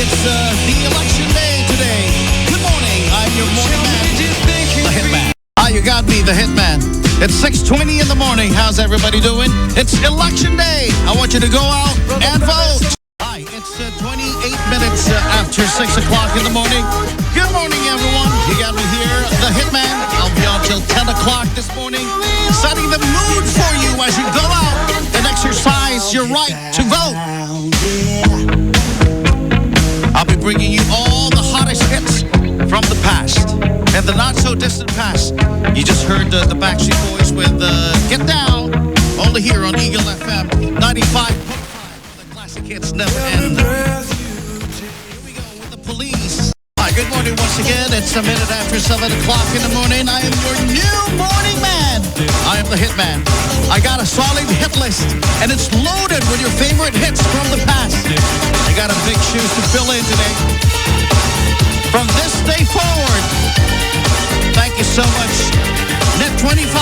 it's the election day today. Good morning. I'm your morning man, the Hitman. Hi, you got me, the Hitman. It's 6:20 in the morning. How's everybody doing? It's election day. I want you to go out and vote. Hi, it's 28 minutes after 6 o'clock in the morning. Good morning, everyone. You got me here, the Hitman. I'll be on till 10 o'clock this morning, setting the mood for you as you go out and exercise your right to vote. I'll be bringing you all the hottest hits from the past and the not-so-distant past. You just heard the Backstreet Boys with Get Down, only here on Eagle FM 95.5. The classic hits never end. Here we go with the Police. Hi, good morning once again. It's a minute after 7 o'clock in the morning. I am your new morning man. I am the Hitman. I got a solid hit list, and it's loaded with your favorite hits from the past. I got a big shoes to fill in today. From this day forward, thank you so much, Net25,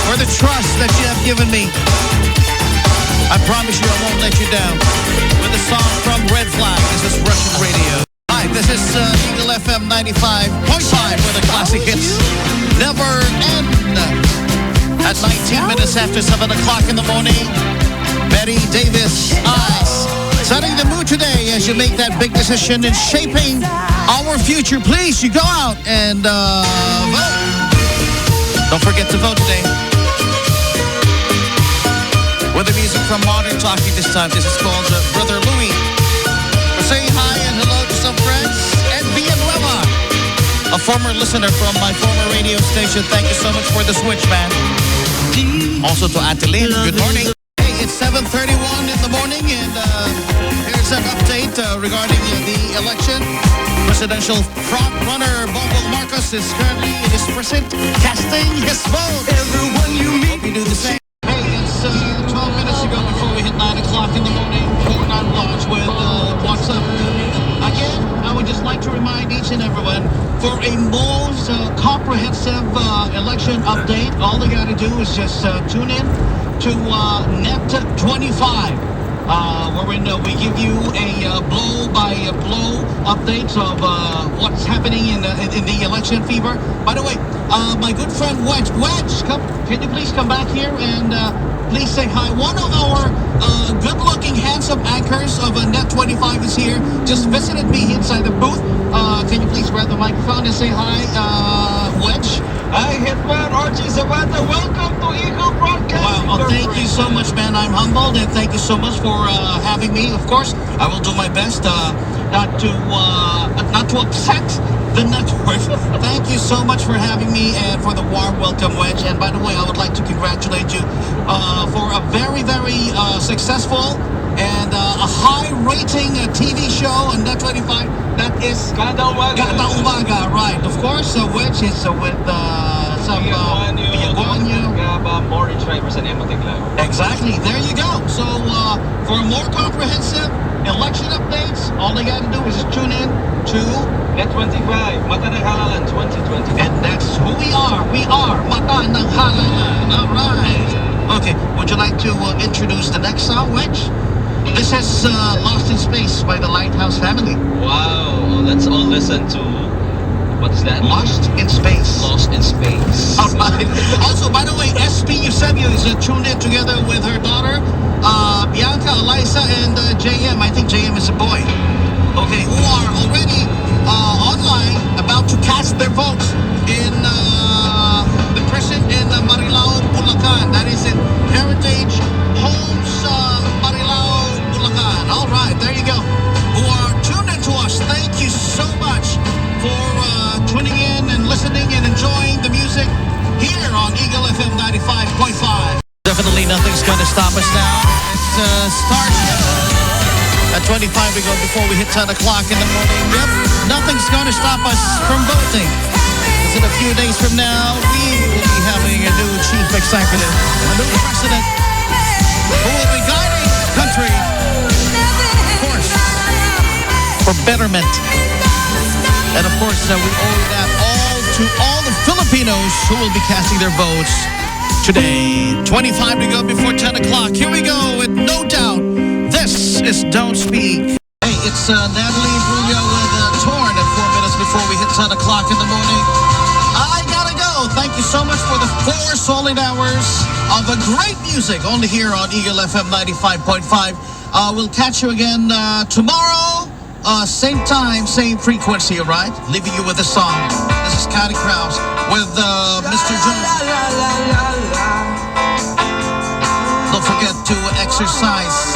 for the trust that you have given me. I promise you I won't let you down. With a song from Red Flag, this is Russian Radio. Hi, this is Eagle FM 95.5, where the classic hits never end. At 19 minutes after 7 o'clock in the morning, Betty Davis, Eyes. Setting the mood today as you make that big decision in shaping our future. Please, you go out and vote. Don't forget to vote today. With the music from Modern Talking this time, this is called Brother Louie. We're saying hi and hello to some friends. And Villanueva, a former listener from my former radio station. Thank you so much for the switch, man. Also to Adeline, good morning. Hey, it's 7:31 in the morning, and here's an update regarding the election. Presidential front runner Bongbong Marcos is currently in his precinct casting his vote. Everyone you meet, hope you do the same. Hey, it's 12 minutes ago before we hit 9 o'clock in the morning. Going on launch with What's Up. Again, I would just like to remind each and everyone, for a most comprehensive election update, all they got to do is just tune in to Net25, wherein we give you a blow-by-blow updates of what's happening in the election fever. By the way, my good friend Wedge, can you please come back here and please say hi. One of our good-looking, handsome anchors of Net25 is here. Just visited me inside the booth. Can you please grab the microphone and say hi, Wedge? Hi, Hitman, Archie Zapata. Welcome to Eagle Broadcast. Wow, thank you so much, man. I'm humbled, and thank you so much for having me. Of course, I will do my best not to upset the network. Thank you so much for having me and for the warm welcome, Wedge. And by the way, I would like to congratulate you for a very, very successful and a high-rating TV show on Net25. That is Kada Umaga. Kada Umaga, right. Of course, Wedge is with some Biaguanyo. Gabbi, Morning Drivers, and Ematigla. Exactly. There you go. So, for more comprehensive election updates, all they got to do is tune in to Net25, Mata ng Halalan 2020. And that's who we are. We are Mata ng Halalan. All right. Okay. Would you like to introduce the next song, Wedge? This is Lost in Space by the Lighthouse Family. Wow, let's all listen to, what is that? Lost in Space. Lost in Space. All right. Also, by the way, SP Eusebio is tuned in together with her daughter, Bianca, Eliza, and JM. I think JM is a boy. Okay, who are already online about to cast their votes in the prison in Marilao, Bulacan. That is in Heritage Homes, Marilao, Bulacan. All right, there you go. Who are tuned in to us. Thank you so much for tuning in and listening and enjoying the music here on Eagle FM 95.5. Definitely nothing's going to stop us now. It starts at 25 we go before we hit 10 o'clock in the morning. Yep, nothing's going to stop us from voting. Because in a few days from now, we will be having a new chief executive, a new president, who will be guiding the country, of course, for betterment. And of course, we owe that all to all the Filipinos who will be casting their votes today. 25 to go before 10 o'clock. Here we go with No Doubt. This is Don't Speak. Hey, it's It's Natalie Bruya with Torn at 4 minutes before we hit 10 o'clock in the morning. I gotta go. Thank you so much for the 4 solid hours of great music only here on Eagle FM 95.5. We'll catch you again tomorrow. Same time, same frequency, all right? Leaving you with a song. This is Catty Krause with Mr. Jones. Don't forget to exercise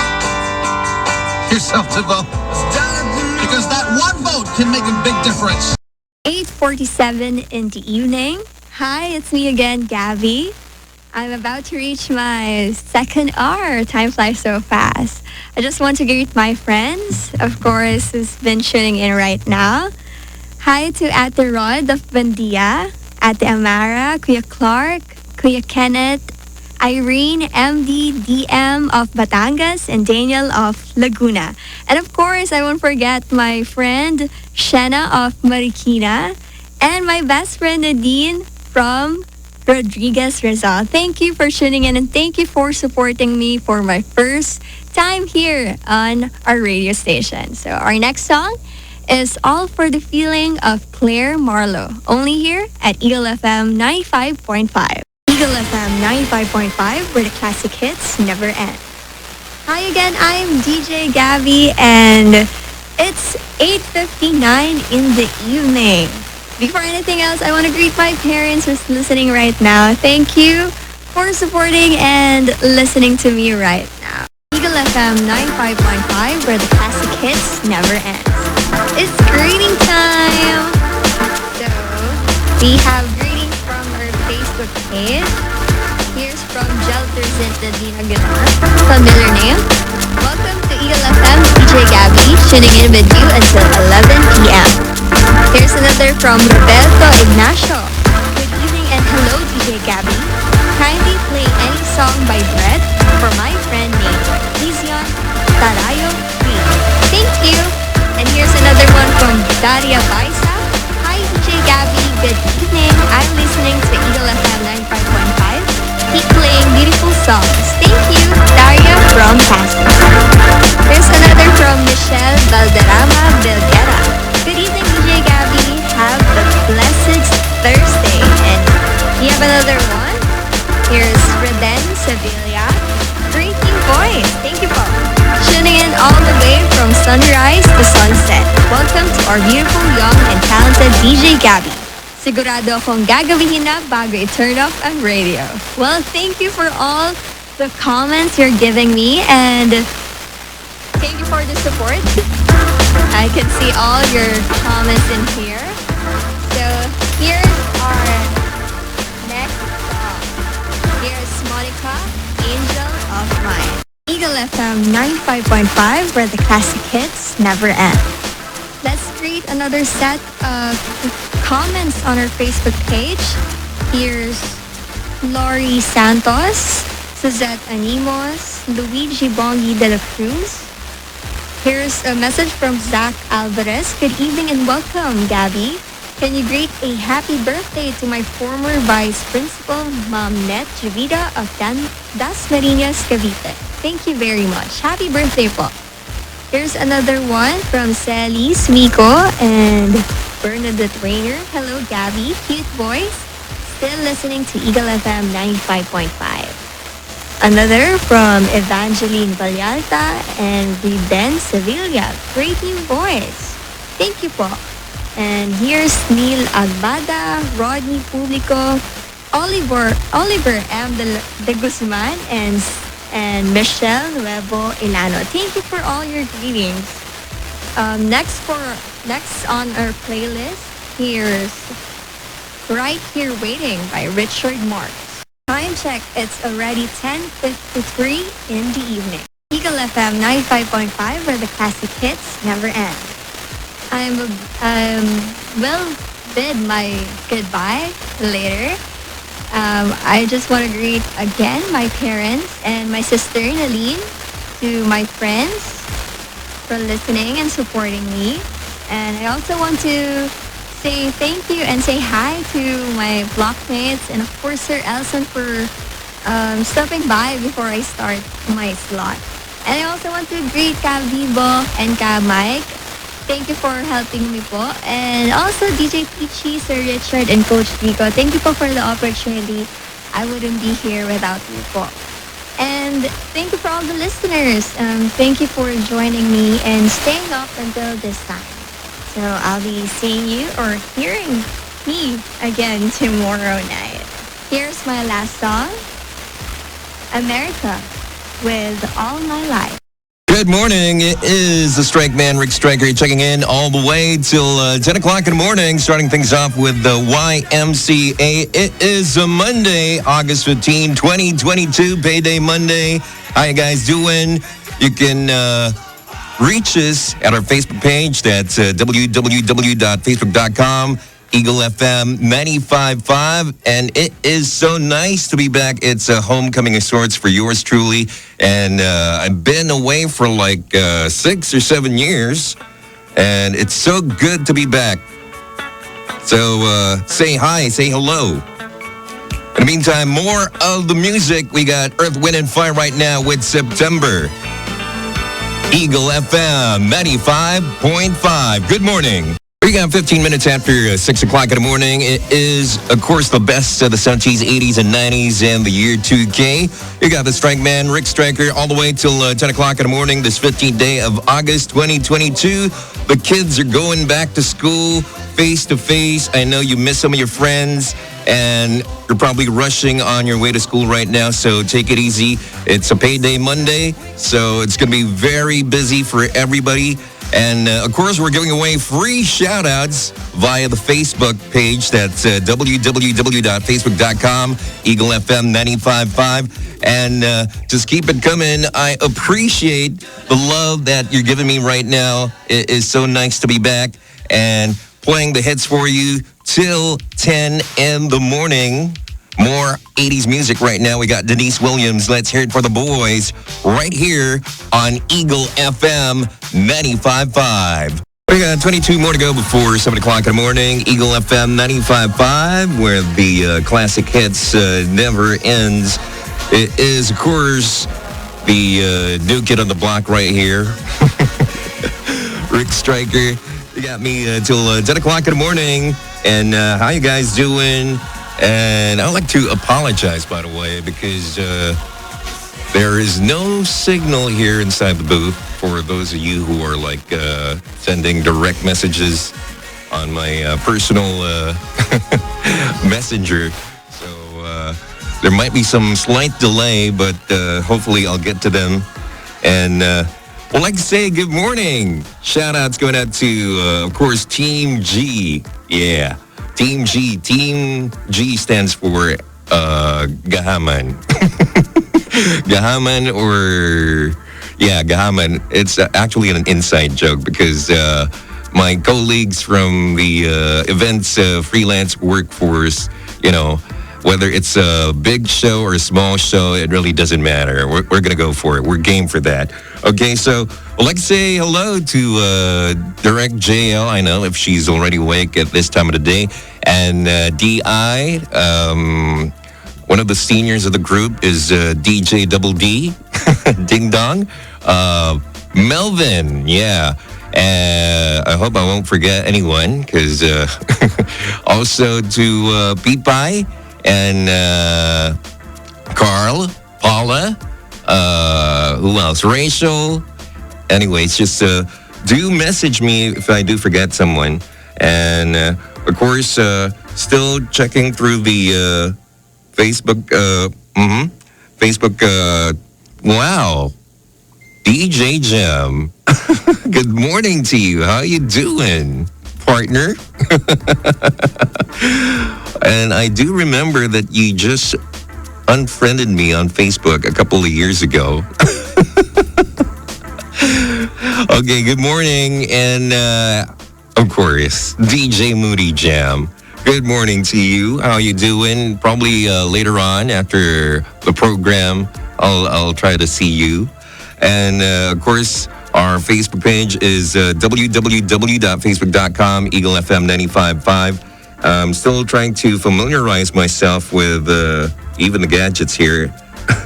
yourself to vote. Because that one vote can make a big difference. 8:47 in the evening. Hi, it's me again, Gabby. I'm about to reach my second hour. Time flies so fast. I just want to greet my friends, of course, who's been tuning in right now. Hi to Ate Rod of Bandia, Ate Amara, Kuya Clark, Kuya Kenneth, Irene, MD, DM of Batangas, and Daniel of Laguna. And of course, I won't forget my friend Shanna of Marikina and my best friend Nadine from Rodriguez Rizal. Thank you for tuning in and thank you for supporting me for my first time here on our radio station. So our next song is All for the Feeling of Claire Marlowe, only here at Eagle FM 95.5. Eagle FM 95.5, where the classic hits never end. Hi again, I'm DJ Gabby, and it's 8:59 in the evening. Before anything else, I want to greet my parents who's listening right now. Thank you for supporting and listening to me right now. Eagle FM 95.5, where the classic hits never end. It's greeting time! So, we have greetings from our Facebook page. Here's from Jelterzint Nadine Aguilar. Familiar name. Welcome to Eagle FM, DJ Gabby, tuning in with you until 11 p.m. Here's another from Roberto Ignacio. Good evening and hello, DJ Gabby. Kindly play any song by Brett for my friend named Lizion Tarayo Free. Thank you. And here's another one from Daria Baisa. Hi, DJ Gabby. Good evening. I'm listening to Eagle FM 95.5. Keep playing beautiful songs. Thank you, Daria from Pasco. There's another from Michelle Valderrama Belguera. Good evening, DJ Gabby. Have a blessed Thursday. And we have another one. Here's Reden Sevilla. Great new voice. Thank you, Paul. Tuning in all the way from sunrise to sunset. Welcome to our beautiful, young, and talented DJ Gabby. Sigurado akong gagawihin na bago i-turn off ang radio. Well, thank you for all the comments you're giving me, and thank you for the support. I can see all your comments in here. So, here's our next song. Here's Monica, Angel of Mine. Eagle FM 95.5, where the classic hits never end. Let's read another set of comments on our Facebook page. Here's Lori Santos, Suzette Animos, Luigi Bongi de la Cruz. Here's a message from Zach Alvarez. Good evening and welcome, Gabby. Can you greet a happy birthday to my former Vice Principal, Ma'am Net Javida of Das Marinas, Cavite. Thank you very much. Happy birthday po. Here's another one from Sally Smiko and Bernadette Rayner. Hello, Gabby. Cute voice. Still listening to Eagle FM 95.5. Another from Evangeline Valyalta and Riden Sevilla. Great new voice. Thank you po. And here's Neil Agbada, Rodney Publico, Oliver M. De Guzman, and Michelle Nuevo Ilano. Thank you for all your greetings. Next on our playlist, here's Right Here Waiting by Richard Marx. Time check, it's already 10:53 in the evening. Eagle FM 95.5, where the classic hits never end. Will bid my goodbye later. I just want to greet again my parents and my sister Naline, to my friends for listening and supporting me. And I also want to say thank you and say hi to my blockmates and of course Sir Elson for stopping by before I start my slot. And I also want to greet Ka Vivo and Ka Mike. Thank you for helping me po. And also DJ Peachy, Sir Richard, and Coach Rico. Thank you po for the opportunity. I wouldn't be here without you po. And thank you for all the listeners. Thank you for joining me and staying up until this time. So I'll be seeing you or hearing me again tomorrow night. Here's my last song, America, with All My Life. Good morning. It is the Strike Man, Rick Stryker, checking in all the way till 10 o'clock in the morning, starting things off with the YMCA. It is a Monday, August 15, 2022, Payday Monday. How you guys doing? You can reach us at our Facebook page. That's www.facebook.com. Eagle FM 95.5, and it is so nice to be back. It's a homecoming of sorts for yours truly, and I've been away for like 6 or 7 years, and it's so good to be back. So say hi, say hello. In the meantime, more of the music. We got Earth, Wind, and Fire right now with September. Eagle FM 95.5. Good morning. We got 15 minutes after 6 o'clock in the morning. It is, of course, the best of the 70s, 80s, and 90s and the year 2K. You got the Strike Man, Rick Stryker, all the way till 10 o'clock in the morning, this 15th day of August 2022. The kids are going back to school face to face. I know you miss some of your friends, and you're probably rushing on your way to school right now, so take it easy. It's a payday Monday, so it's going to be very busy for everybody. And, of course, we're giving away free shout-outs via the Facebook page. That's www.facebook.com, Eagle FM 95.5. And just keep it coming. I appreciate the love that you're giving me right now. It is so nice to be back and playing the hits for you till 10 in the morning. More 80s music right now. We got Denise Williams. Let's hear it for the boys right here on Eagle FM 95.5. We got 22 more to go before 7 o'clock in the morning. Eagle FM 95.5, where the classic hits never ends. It is, of course, the new kid on the block right here. Rick Stryker. You got me till 10 o'clock in the morning. And how you guys doing? And I'd like to apologize, by the way, because there is no signal here inside the booth for those of you who are like sending direct messages on my personal messenger. So there might be some slight delay, but hopefully I'll get to them. And I'd like to say good morning. Shout outs going out to, of course, Team G. Yeah. Team G. Team G stands for Gahaman. Gahaman or... Yeah, Gahaman. It's actually an inside joke because my colleagues from the events freelance workforce, you know, whether it's a big show or a small show, it really doesn't matter. We're going to go for it. We're game for that. Okay, so I'd like to say hello to Direct JL. I know if she's already awake at this time of the day. And DI, one of the seniors of the group is DJ Double D, Ding Dong. Melvin, yeah. I hope I won't forget anyone, because also to Pete Pie and Carl, Paula, who else? Rachel. Anyways, just do message me if I do forget someone. And of course, still checking through the Facebook. Facebook. Wow. DJ Jam. Good morning to you. How you doing, partner? And I do remember that you just unfriended me on Facebook a couple of years ago. Okay, good morning. And of course, DJ Moody Jam. Good morning to you. How you doing? Probably later on after the program, I'll try to see you. And of course, our Facebook page is www.facebook.com, Eagle FM 95.5. I'm still trying to familiarize myself with even the gadgets here.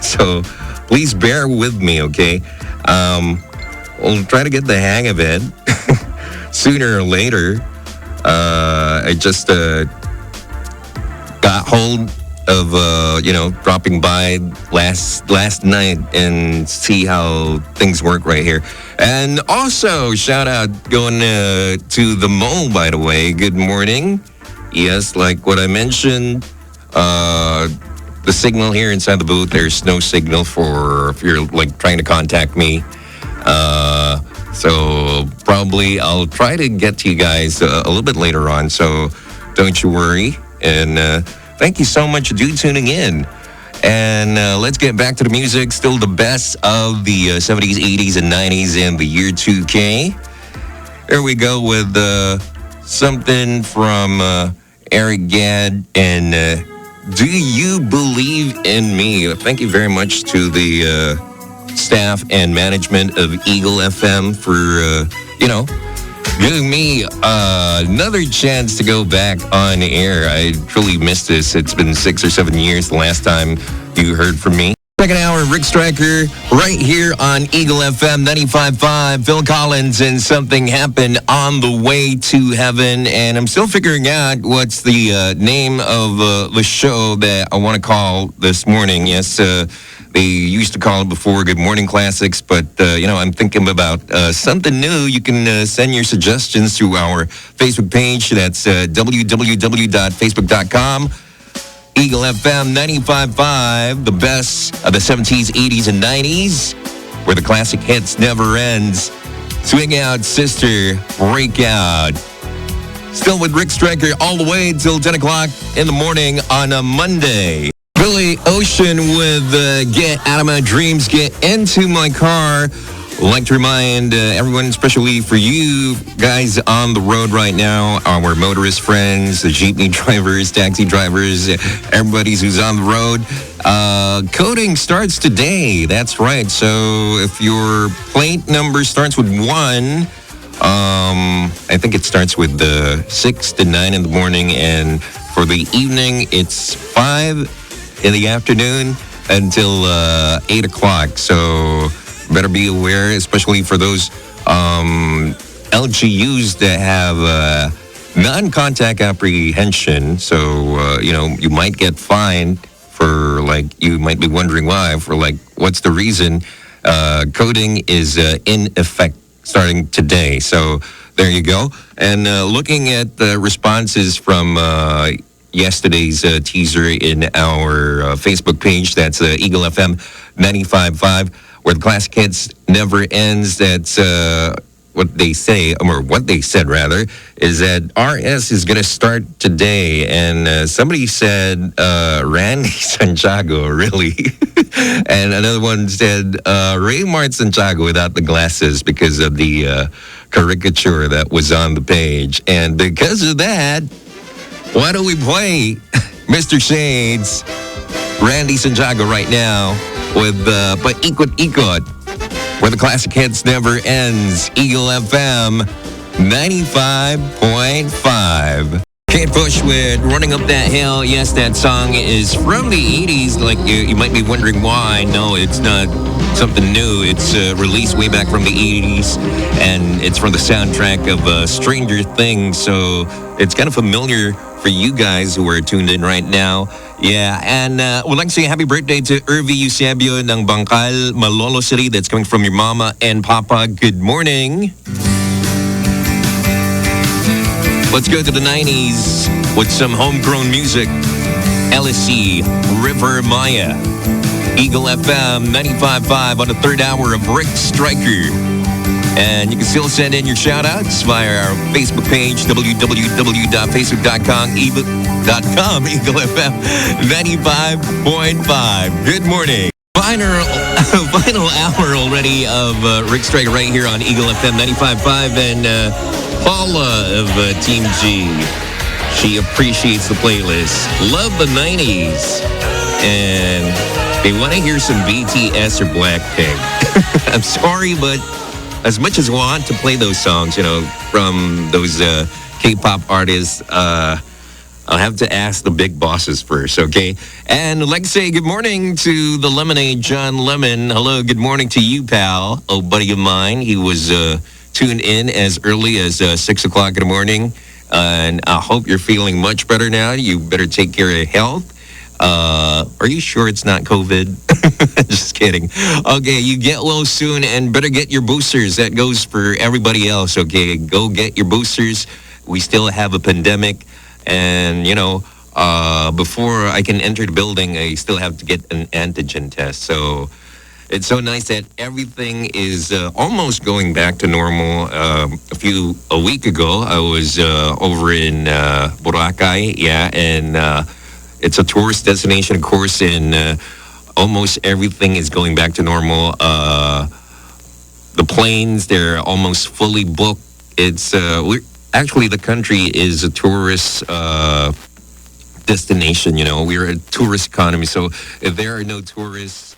So please bear with me, okay? We'll try to get the hang of it sooner or later. I just got hold of dropping by last night and see how things work right here. And also shout out going to the mall, by the way. Good morning. Yes, like what I mentioned, the signal here inside the booth, there's no signal for if you're like trying to contact me. So probably I'll try to get to you guys a little bit later on. So don't you worry. And thank you so much for tuning in. And let's get back to the music. Still the best of the 70s, 80s, and 90s in the year 2K. Here we go with something from Eric Gadd and Do You Believe in Me? Thank you very much to the staff and management of Eagle FM for, giving me another chance to go back on air. I truly missed this. It's been 6 or 7 years the last time you heard from me. Second hour, Rick Stryker, right here on Eagle FM 95.5. Phil Collins and Something Happened on the Way to Heaven. And I'm still figuring out what's the name of the show that I want to call this morning. Yes, they used to call it before Good Morning Classics, but, I'm thinking about something new. You can send your suggestions to our Facebook page. That's www.facebook.com. Eagle FM 95.5, the best of the 70s, 80s, and 90s, where the classic hits never ends. Swing out, sister, break out. Still with Rick Stryker all the way until 10 o'clock in the morning on a Monday. Billy Ocean with Get Out of My Dreams, Get Into My Car. I'd like to remind everyone, especially for you guys on the road right now, our motorist friends, the jeepney drivers, taxi drivers, everybody who's on the road. Coding starts today. That's right. So if your plate number starts with 1, I think it starts with 6 to 9 in the morning. And for the evening, it's 5 in the afternoon until 8 o'clock. So better be aware, especially for those LGUs that have non-contact apprehension. So, you might get fined for, you might be wondering why, for, what's the reason? Coding is in effect starting today. So there you go. And looking at the responses from yesterday's teaser in our Facebook page, that's Eagle FM 95.5. Where the classic hits never ends. That's what they say, or what they said rather, is that RS is going to start today. And somebody said Randy Santiago, really. And another one said Raymart Santiago without the glasses because of the caricature that was on the page. And because of that, why don't we play Mr. Shades, Randy Santiago right now, with Paikot Ikot, where the classic hits never ends. Eagle FM 95.5. Kate Bush with Running Up That Hill. Yes, that song is from the 80s. You might be wondering why. No, it's not something new. It's released way back from the 80s, and it's from the soundtrack of Stranger Things. So it's kind of familiar for you guys who are tuned in right now. Yeah, and we'd like to say happy birthday to Irvi Eusebio ng Bangkal, Malolo City. That's coming from your mama and papa. Good morning. Let's go to the 90s with some homegrown music. LSC, River Maya. Eagle FM 95.5 on the third hour of Rick Stryker. And you can still send in your shout-outs via our Facebook page, www.facebook.com, Eagle FM 95.5. Good morning. Final hour already of Rick Stryker right here on Eagle FM 95.5. And Paula of Team G, she appreciates the playlist. Love the 90s. And they want to hear some BTS or Blackpink. I'm sorry, but as much as I want to play those songs, from those K-pop artists, I'll have to ask the big bosses first, okay? And let's say good morning to the Lemonade, John Lemon. Hello, good morning to you, pal. Oh, buddy of mine. He was tuned in as early as 6 o'clock in the morning. And I hope you're feeling much better now. You better take care of your health. Are you sure it's not COVID? Just kidding. Okay, you get well soon and better get your boosters. That goes for everybody else, okay? Go get your boosters. We still have a pandemic. And, before I can enter the building, I still have to get an antigen test. So it's so nice that everything is almost going back to normal. A week ago, I was over in Boracay, and it's a tourist destination, of course, and almost everything is going back to normal. The planes, they're almost fully booked. Actually, the country is a tourist destination, We're a tourist economy. So if there are no tourists,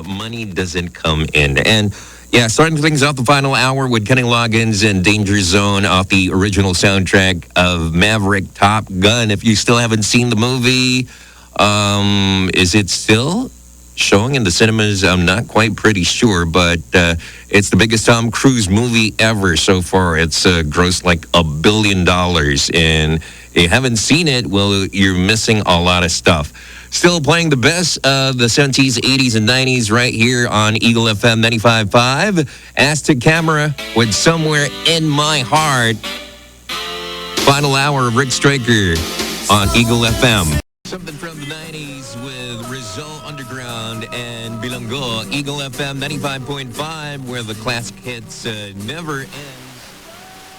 money doesn't come in. And yeah, starting things off the final hour with Kenny Loggins and Danger Zone off the original soundtrack of Maverick Top Gun. If you still haven't seen the movie, is it still showing in the cinemas? I'm not quite pretty sure, but it's the biggest Tom Cruise movie ever so far. It's grossed like $1 billion. And if you haven't seen it, well, you're missing a lot of stuff. Still playing the best of the 70s, 80s, and 90s right here on Eagle FM 95.5. Aztec Camera with Somewhere in My Heart. Final hour of Rick Stryker on Eagle FM. Something from the 90s with Rizal Underground and Bilanggo. Eagle FM 95.5, where the classic hits never end.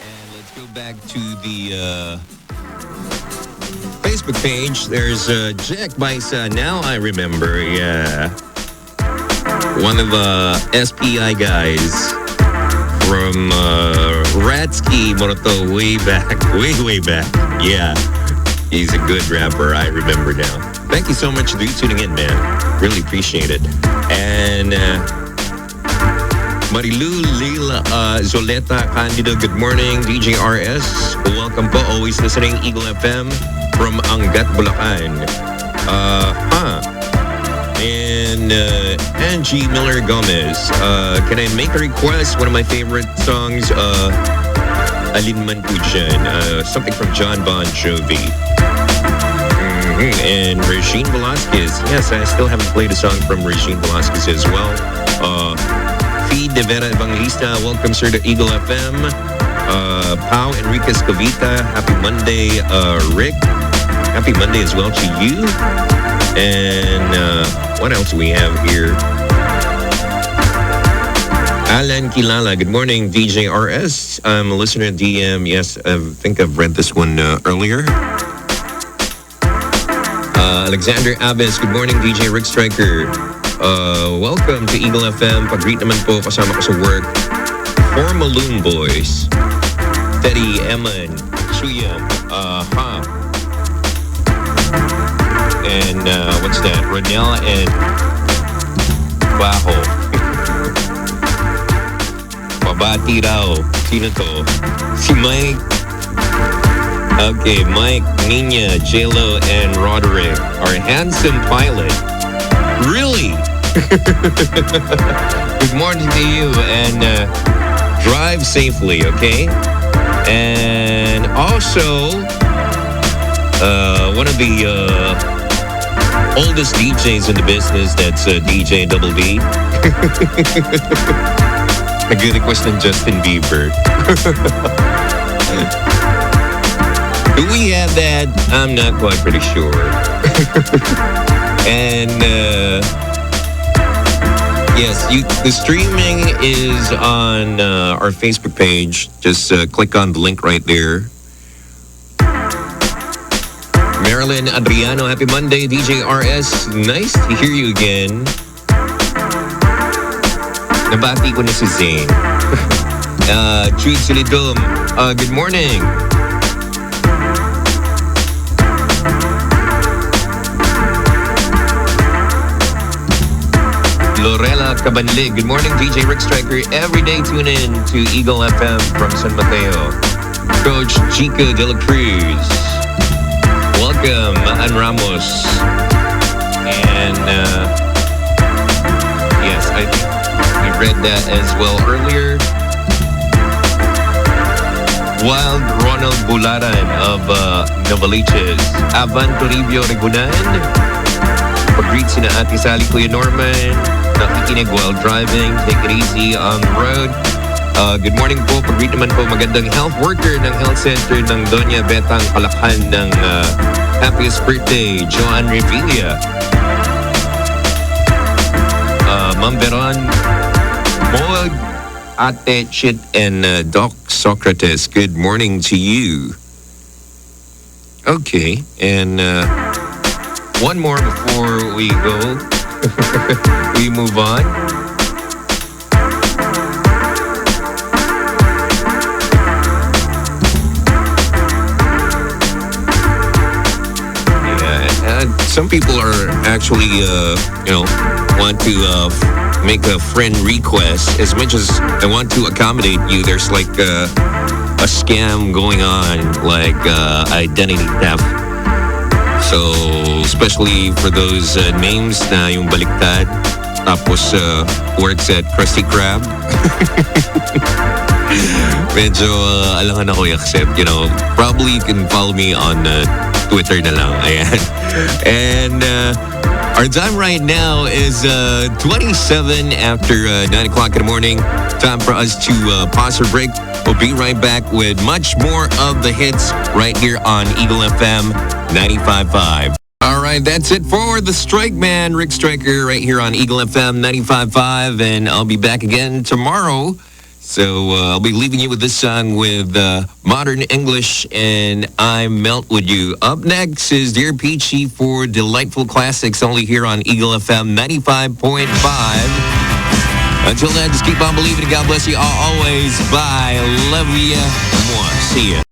And let's go back to the Facebook page. There's Jack Baisa. Now I remember, yeah. One of the SPI guys from Ratsky Moroto way back. Yeah. He's a good rapper. I remember now. Thank you so much for tuning in, man. Really appreciate it. And Marilu Lila Zoleta Candido, good morning. DJ RS, welcome po. Always listening. Eagle FM from Angat, Bulacan. And Angie Miller Gomez. Can I make a request? One of my favorite songs, Alin Man po dyan. Something from John Bon Jovi. And Regine Velasquez. Yes, I still haven't played a song from Regine Velasquez as well. Feed de Vera Evangelista. Welcome, sir, to Eagle FM. Pao Enriquez Cavita. Happy Monday, Rick. Happy Monday as well to you. And what else do we have here? Alan Kilala. Good morning, DJ RS. I'm a listener at DM. Yes, I think I've read this one earlier. Alexander Abbas. Good morning, DJ Rick Stryker. Welcome to Eagle FM. Pag-greet naman po kasama ko sa work. Four Maloon Boys. Teddy, Eman, Chuyam, and what's that? Ronel and Baho. Pabati raw. Sino to? Si Mike. Okay, Mike, Nina, J-Lo, and Roderick. Our handsome pilot. Really? Good morning to you, and drive safely, okay? And also, one of the oldest DJs in the business, that's DJ Double D. Nag-request ng Justin Bieber. Do we have that? I'm not quite pretty sure. And yes, the streaming is on our Facebook page. Just click on the link right there. Marilyn Adriano, happy Monday. DJ RS, nice to hear you again. Nabati ko na si Zane. Jude Silidum, good morning. Lorela Cabanlig, good morning, DJ Rick Stryker. Every day tune in to Eagle FM from San Mateo. Coach Chico De La Cruz, welcome, Maan Ramos. And yes, I think we read that as well earlier. Wild Ronald Bularan of Novaliches. Avan Toribio Regunan. Pag-greet sina Ate Sally, Kuya Norman. Nakikinig while driving. Take it easy on the road. Good morning po. Pag-greet naman po magandang health worker ng health center ng Doña Betang Kalakhan ng happiest birthday, Joanne Revilla. Ma'am Veron Moag, Ate Chit, and Doc Socrates, good morning to you. Okay, and one more before we go. We move on. Some people are actually, want to make a friend request. As much as I want to accommodate you, there's like a scam going on, like identity theft. So, especially for those names na yung baliktad, tapos works at Krusty Krab. Medyo alangan ako i-accept, Probably you can follow me on Twitter na lang. Ayan. And our time right now is 27 after 9 o'clock in the morning. Time for us to pause or break. We'll be right back with much more of the hits right here on Eagle FM 95.5. All right, that's it for the Strike Man, Rick Stryker, right here on Eagle FM 95.5. And I'll be back again tomorrow. So I'll be leaving you with this song with Modern English and I Melt With You. Up next is Dear Peachy for Delightful Classics, only here on Eagle FM 95.5. Until then, just keep on believing and God bless you all always. Bye. Love ya. Mwah. See ya.